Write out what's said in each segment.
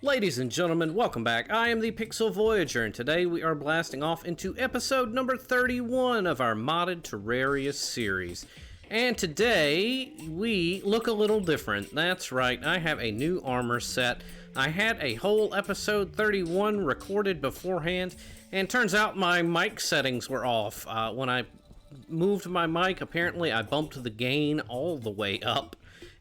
Ladies and gentlemen, welcome back. I am the Pixel Voyager, and today we are blasting off into episode number 31 of our modded Terraria series. And today, we look a little different. That's right, I have a new armor set. I had a whole episode 31 recorded beforehand, and turns out my mic settings were off. When I moved my mic, apparently I bumped the gain all the way up.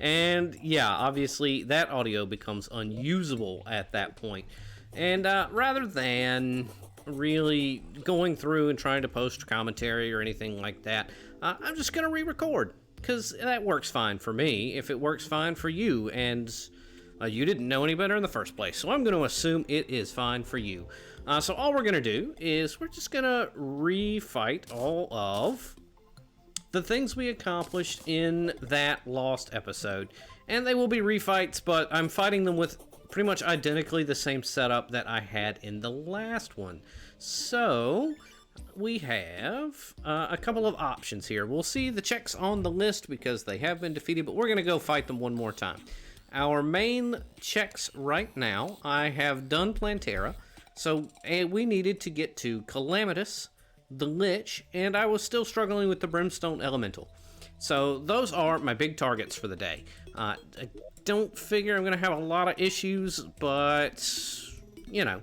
And yeah, obviously that audio becomes unusable at that point. And rather than really going through and trying to post commentary or anything like that, I'm just going to re-record, because that works fine for me if it works fine for you, and you didn't know any better in the first place, so I'm going to assume it is fine for you. So all we're going to do is we're just going to re-fight all of the things we accomplished in that lost episode. And they will be refights, but I'm fighting them with pretty much identically the same setup that I had in the last one. So we have a couple of options here. We'll see the checks on the list because they have been defeated, but we're going to go fight them one more time. Our main checks right now, I have done Plantera, so we needed to get to Calamitous, the Lich, and I was still struggling with the Brimstone Elemental. So those are my big targets for the day. I don't figure I'm going to have a lot of issues, but, you know,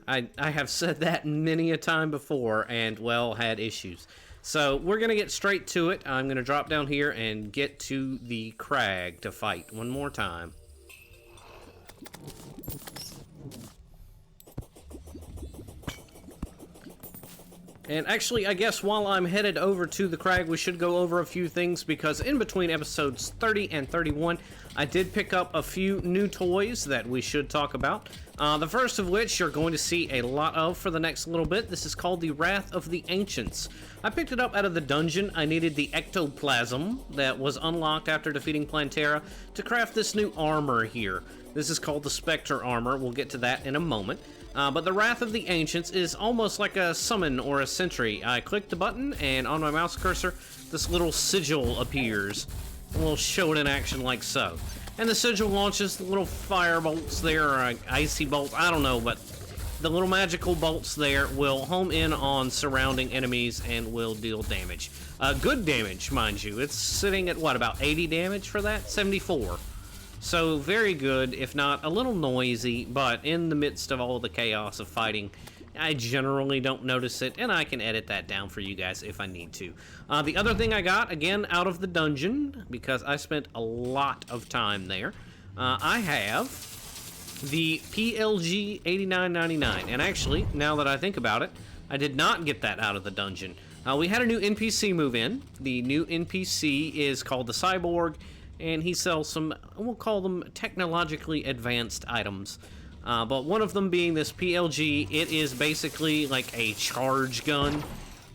I have said that many a time before and, well, had issues. So we're going to get straight to it. I'm going to drop down here and get to the crag to fight one more time. And actually, I guess while I'm headed over to the crag, we should go over a few things, because in between episodes 30 and 31, I did pick up a few new toys that we should talk about. The first of which you're going to see a lot of for the next little bit. This is called the Wrath of the Ancients. I picked it up out of the dungeon. I needed the ectoplasm that was unlocked after defeating Plantera to craft this new armor here. This is called the Spectre armor. We'll get to that in a moment. But the Wrath of the Ancients is almost like a summon or a sentry. I click the button, and on my mouse cursor, this little sigil appears. And we'll show it in action like so. And the sigil launches the little fire bolts there, or icy bolts, I don't know, but the little magical bolts there will home in on surrounding enemies and will deal damage. Good damage, mind you. It's sitting at, what, about 80 damage for that? 74. So very good, if not a little noisy, but in the midst of all the chaos of fighting, I generally don't notice it, and I can edit that down for you guys if I need to. The other thing I got, again, out of the dungeon, because I spent a lot of time there, I have the PLG 8999, and actually, now that I think about it, I did not get that out of the dungeon. We had a new NPC move in. The new NPC is called the Cyborg, and he sells some, we'll call them technologically advanced items. But one of them being this PLG, it is basically like a charge gun.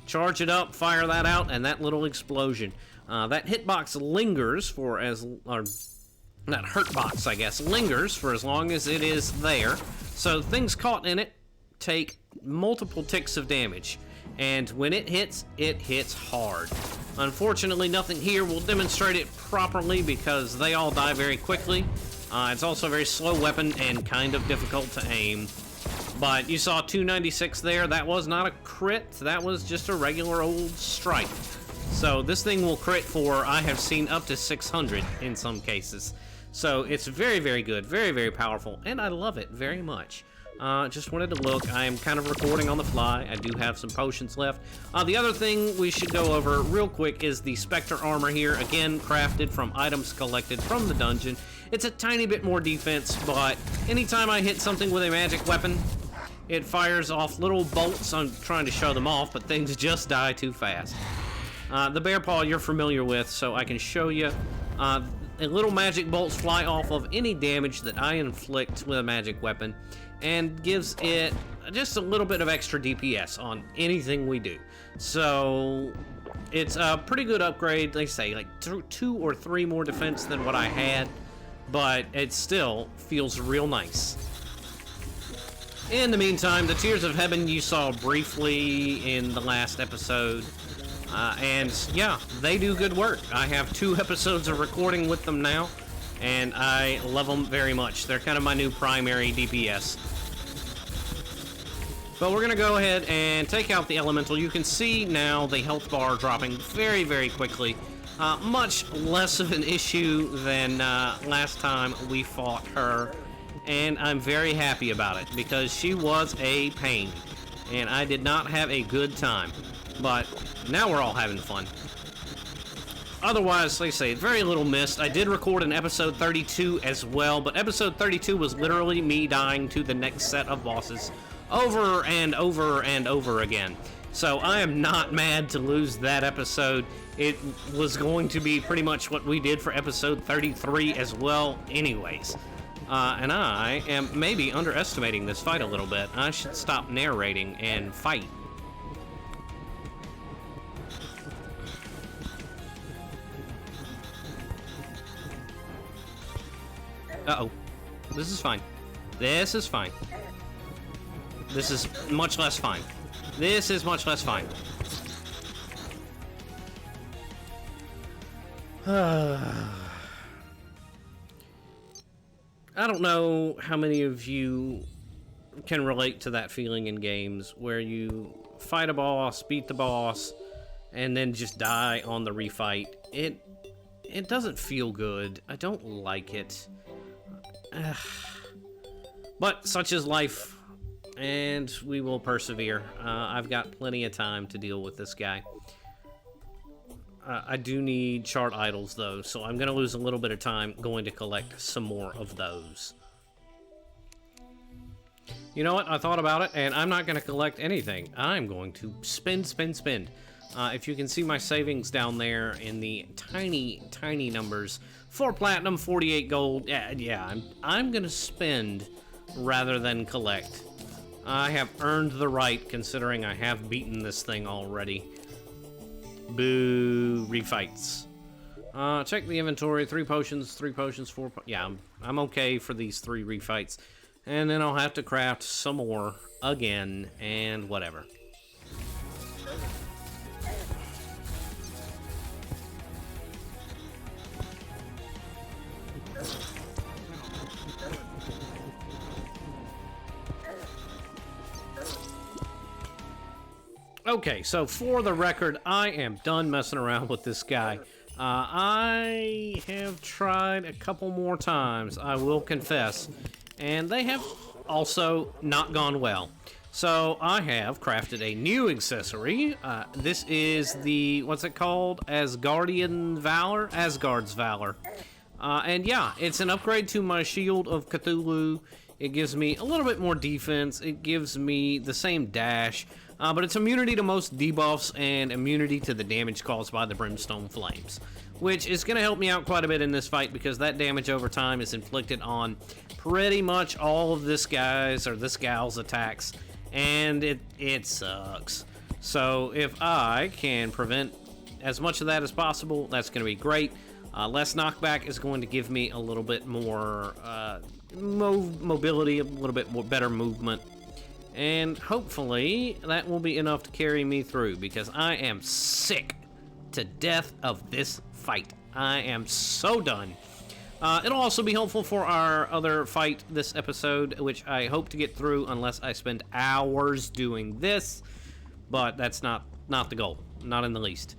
Charge it up, fire that out, and that little explosion. That hitbox lingers for or not hurtbox, I guess, lingers for as long as it is there. So things caught in it take multiple ticks of damage. And when it hits hard. Unfortunately, nothing here will demonstrate it properly because they all die very quickly. It's also a very slow weapon and kind of difficult to aim. But you saw 296 there. That was not a crit. That was just a regular old strike. So this thing will crit for, I have seen, up to 600 in some cases. So it's very, very good. Very, very powerful. And I love it very much. Just wanted to look. I am kind of recording on the fly. I do have some potions left. The other thing we should go over real quick is the Spectre armor here. Again, crafted from items collected from the dungeon. It's a tiny bit more defense, but anytime I hit something with a magic weapon, it fires off little bolts. I'm trying to show them off, but things just die too fast. The bear paw you're familiar with, so I can show you. Little magic bolts fly off of any damage that I inflict with a magic weapon, and gives it just a little bit of extra DPS on anything we do. So it's a pretty good upgrade. They say like 2 or 3 more defense than what I had, but it still feels real nice. In the meantime, the Tears of Heaven you saw briefly in the last episode. And yeah, they do good work. I have 2 episodes of recording with them now, and I love them very much. They're kind of my new primary DPS. But we're going to go ahead and take out the elemental. You can see now the health bar dropping very, very quickly. Much less of an issue than last time we fought her. And I'm very happy about it, because she was a pain. And I did not have a good time. But now we're all having fun. Otherwise, like I say, very little missed. I did record an episode 32 as well, but episode 32 was literally me dying to the next set of bosses over and over and over again. So I am not mad to lose that episode. It was going to be pretty much what we did for episode 33 as well anyways. And I am maybe underestimating this fight a little bit. I should stop narrating and fight. Uh-oh. This is fine. This is fine. This is much less fine. This is much less fine. I don't know how many of you can relate to that feeling in games where you fight a boss, beat the boss, and then just die on the refight. It doesn't feel good. I don't like it. But such is life, and we will persevere. I've got plenty of time to deal with this guy. I do need chart idols, though, so I'm going to lose a little bit of time going to collect some more of those. You know what? I thought about it, and I'm not going to collect anything. I'm going to spend. If you can see my savings down there in the tiny, tiny numbers, 4 platinum, 48 gold. Yeah, I'm going to spend rather than collect. I have earned the right, considering I have beaten this thing already. Boo, refights. Check the inventory. 3 potions, 4 yeah, I'm okay for these 3 refights. And then I'll have to craft some more again, and whatever. Okay, so for the record, I am done messing around with this guy. I have tried a couple more times, I will confess, and they have also not gone well. So I have crafted a new accessory. This is the, what's it called? Asgardian Valor? Asgard's Valor. And yeah, it's an upgrade to my Shield of Cthulhu. It gives me a little bit more defense. It gives me the same dash. But it's immunity to most debuffs and immunity to the damage caused by the Brimstone Flames, which is going to help me out quite a bit in this fight, because that damage over time is inflicted on pretty much all of this guy's or this gal's attacks, and it sucks. So if I can prevent as much of that as possible, that's going to be great. Less knockback is going to give me a little bit more mobility, a little bit more better movement. And hopefully that will be enough to carry me through, because I am sick to death of this fight. I am so done. It'll also be helpful for our other fight this episode, which I hope to get through unless I spend hours doing this. But that's not the goal. Not in the least.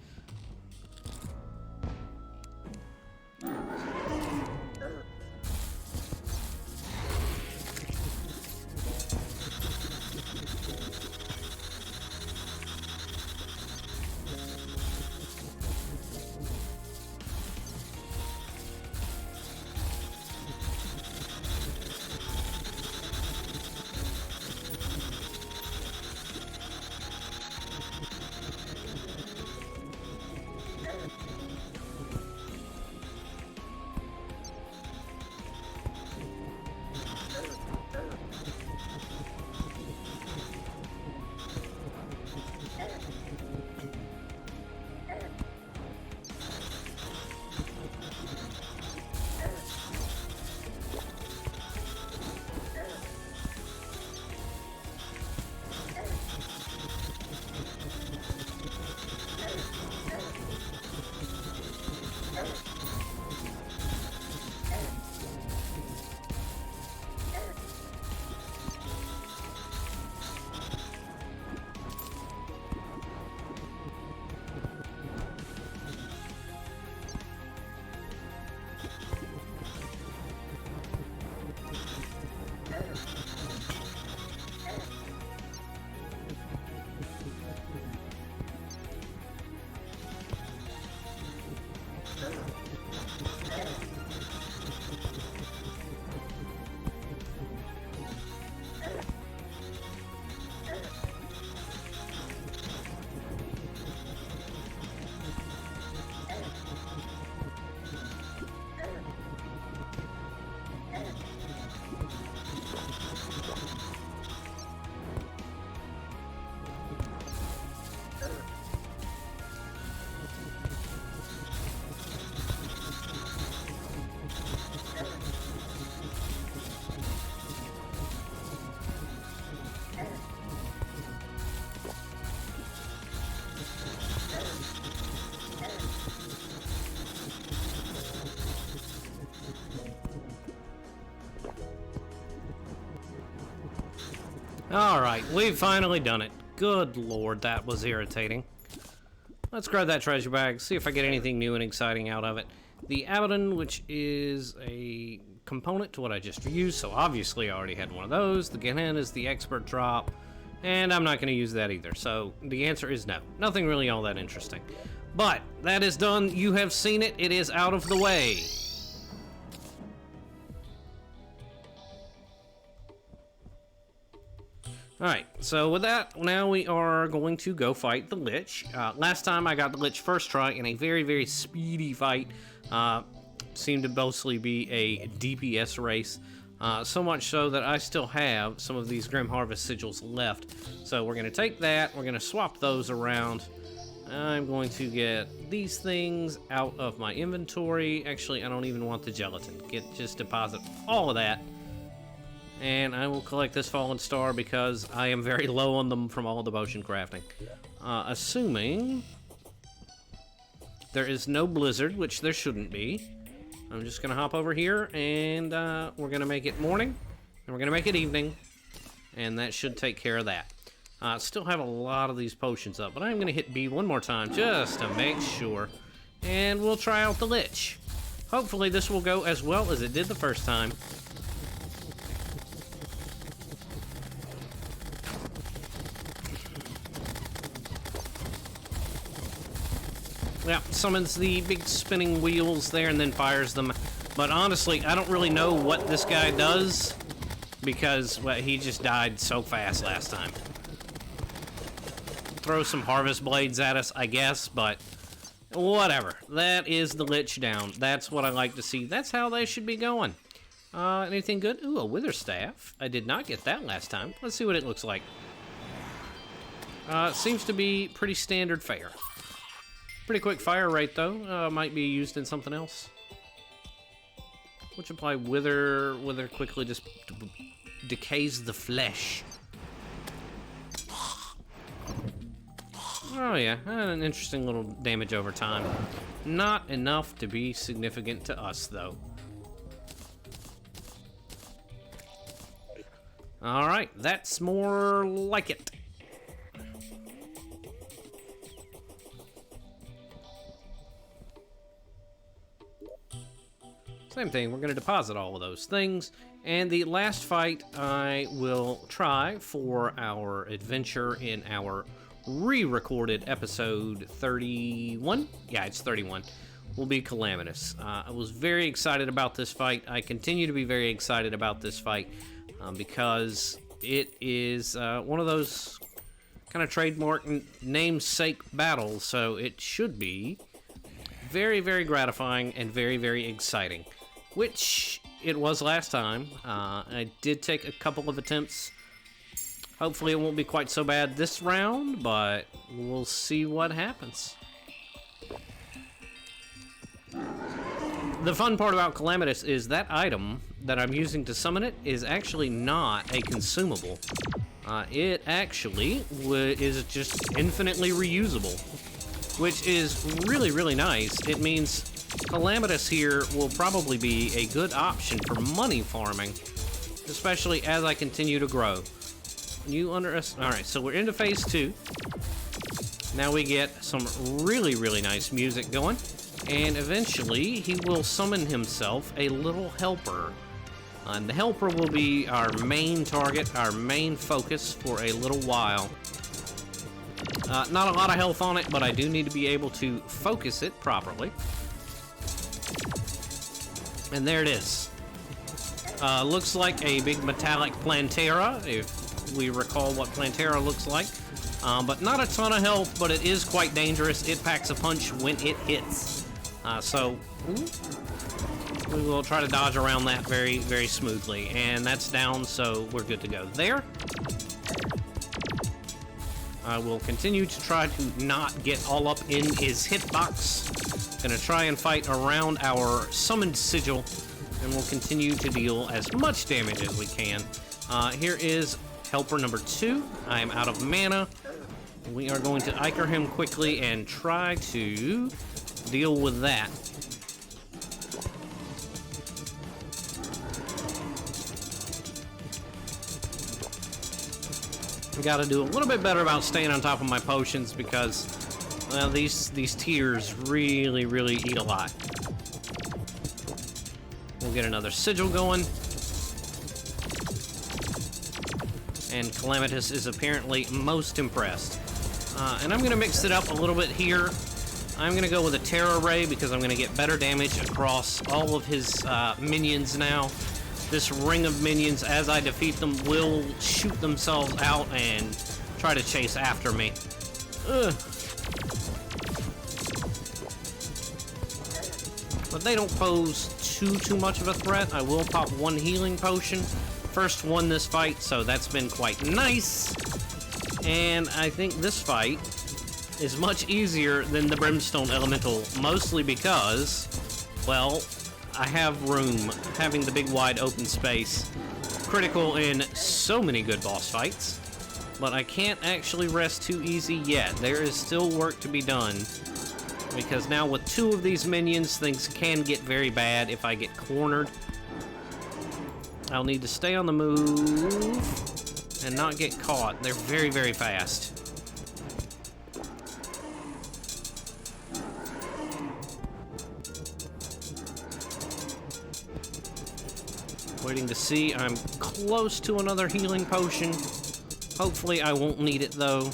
Alright, we've finally done it. Good lord, that was irritating. Let's grab that treasure bag, see if I get anything new and exciting out of it. The Abaddon, which is a component to what I just used, so obviously I already had one of those. The Ganon is the expert drop, and I'm not going to use that either. So the answer is no. Nothing really all that interesting. But that is done. You have seen it. It is out of the way. Alright, so with that, now we are going to go fight the Lich. Last time I got the Lich first try in a very, very speedy fight. Seemed to mostly be a DPS race. So much so that I still have some of these Grim Harvest sigils left. So we're going to take that, we're going to swap those around. I'm going to get these things out of my inventory. Actually, I don't even want the gelatin. Just deposit all of that. And I will collect this fallen star because I am very low on them from all the potion crafting. Assuming there is no blizzard, which there shouldn't be. I'm just gonna hop over here and we're gonna make it morning and we're gonna make it evening, and that should take care of that. Still have a lot of these potions up, but I'm gonna hit B one more time just to make sure, and we'll try out the Lich. Hopefully this will go as well as it did the first time. Yeah, summons the big spinning wheels there and then fires them. But honestly, I don't really know what this guy does because, well, he just died so fast last time. Throw some harvest blades at us, I guess, but whatever. That is the Lich down. That's what I like to see. That's how they should be going. Anything good? Ooh, a wither staff. I did not get that last time. Let's see what it looks like. Seems to be pretty standard fare. Pretty quick fire rate, though. Might be used in something else. Which apply wither. Wither quickly just decays the flesh. Oh yeah, an interesting little damage over time. Not enough to be significant to us, though. Alright, that's more like it. Same thing, we're going to deposit all of those things. And the last fight I will try for our adventure in our re-recorded episode 31. Yeah, it's 31. Will be Calamitous. I was very excited about this fight. I continue to be very excited about this fight because it is one of those kind of trademark namesake battles, so it should be very, very gratifying and very, very exciting. Which it was last time. I did take a couple of attempts. Hopefully it won't be quite so bad this round, but we'll see what happens. The fun part about Calamitous is that item that I'm using to summon it is actually not a consumable. It actually is just infinitely reusable, which is really, really nice. It means Calamitous here will probably be a good option for money farming, especially as I continue to grow. Alright, so we're into phase 2. Now we get some really, really nice music going, and eventually he will summon himself a little helper. And the helper will be our main target, our main focus for a little while. Not a lot of health on it, but I do need to be able to focus it properly. And there it is. Looks like a big metallic Plantera, if we recall what Plantera looks like. But not a ton of health, but it is quite dangerous. It packs a punch when it hits. So we will try to dodge around that very, very smoothly. And that's down, so we're good to go there. I will continue to try to not get all up in his hitbox. Gonna try and fight around our summoned sigil, and we'll continue to deal as much damage as we can. Here is helper number 2. I am out of mana. We are going to Iker him quickly and try to deal with that. I gotta do a little bit better about staying on top of my potions because, well, these tiers really, really eat a lot. We'll get another sigil going. And Calamitous is apparently most impressed. And I'm gonna mix it up a little bit here. I'm gonna go with a Terra Ray because I'm gonna get better damage across all of his minions now. This ring of minions, as I defeat them, will shoot themselves out and try to chase after me. Ugh. But they don't pose too much of a threat. I will pop one healing potion. First won this fight, so that's been quite nice. And I think this fight is much easier than the Brimstone Elemental, mostly because, well, I have room. Having the big wide open space, critical in so many good boss fights, but I can't actually rest too easy yet. There is still work to be done, because now with 2 of these minions, things can get very bad if I get cornered. I'll need to stay on the move and not get caught. They're very, very fast. Waiting to see. I'm close to another healing potion. Hopefully I won't need it though.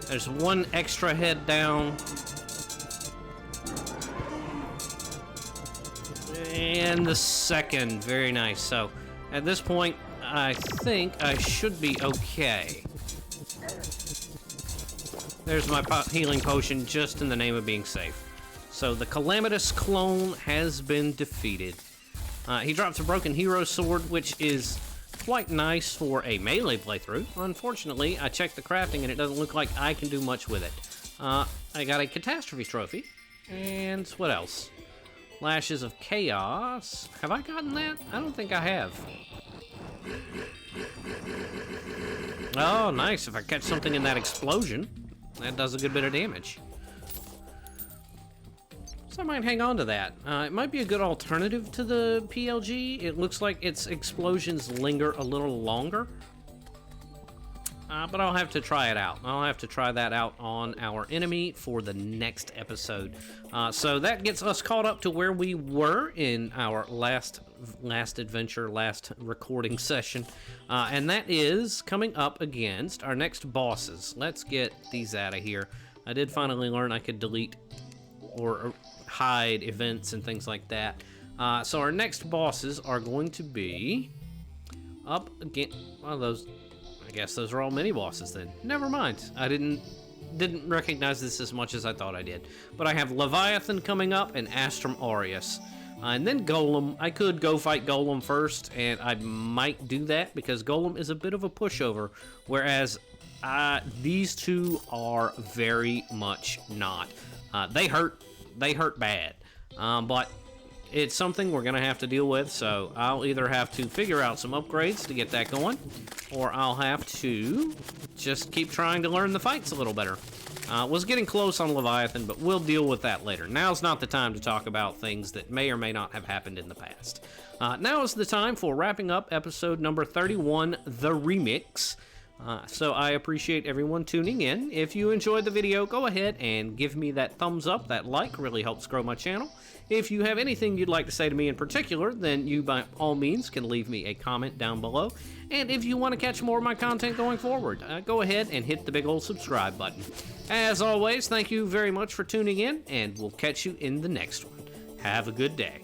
There's one extra head down. And the second. Very nice. So at this point, I think I should be okay. There's my healing potion just in the name of being safe. So the Calamitous clone has been defeated. He drops a broken hero sword, which is quite nice for a melee playthrough. Unfortunately, I checked the crafting and it doesn't look like I can do much with it. I got a catastrophe trophy. And what else? Lashes of Chaos. Have I gotten that? I don't think I have. Oh, nice. If I catch something in that explosion, that does a good bit of damage. So I might hang on to that. It might be a good alternative to the PLG. It looks like its explosions linger a little longer. But I'll have to try it out. I'll have to try that out on our enemy for the next episode. So that gets us caught up to where we were in our last adventure, last recording session. And that is coming up against our next bosses. Let's get these out of here. I did finally learn I could delete or hide events and things like that. So our next bosses are going to be up against, well, those, I guess those are all mini bosses then. Never mind. I didn't recognize this as much as I thought I did. But I have Leviathan coming up and Astrum Aureus. And then Golem. I could go fight Golem first, and I might do that because Golem is a bit of a pushover, whereas these two are very much not. They hurt bad, but it's something we're gonna have to deal with, so I'll either have to figure out some upgrades to get that going, or I'll have to just keep trying to learn the fights a little better. Was getting close on Leviathan, but we'll deal with that later. Now's not the time to talk about things that may or may not have happened in the past. Now is the time for wrapping up episode number 31, The Remix. So I appreciate everyone tuning in. If you enjoyed the video, go ahead and give me that thumbs up. That like really helps grow my channel. If you have anything you'd like to say to me in particular, then you by all means can leave me a comment down below. And if you want to catch more of my content going forward, go ahead and hit the big old subscribe button. As always, thank you very much for tuning in, and we'll catch you in the next one. Have a good day.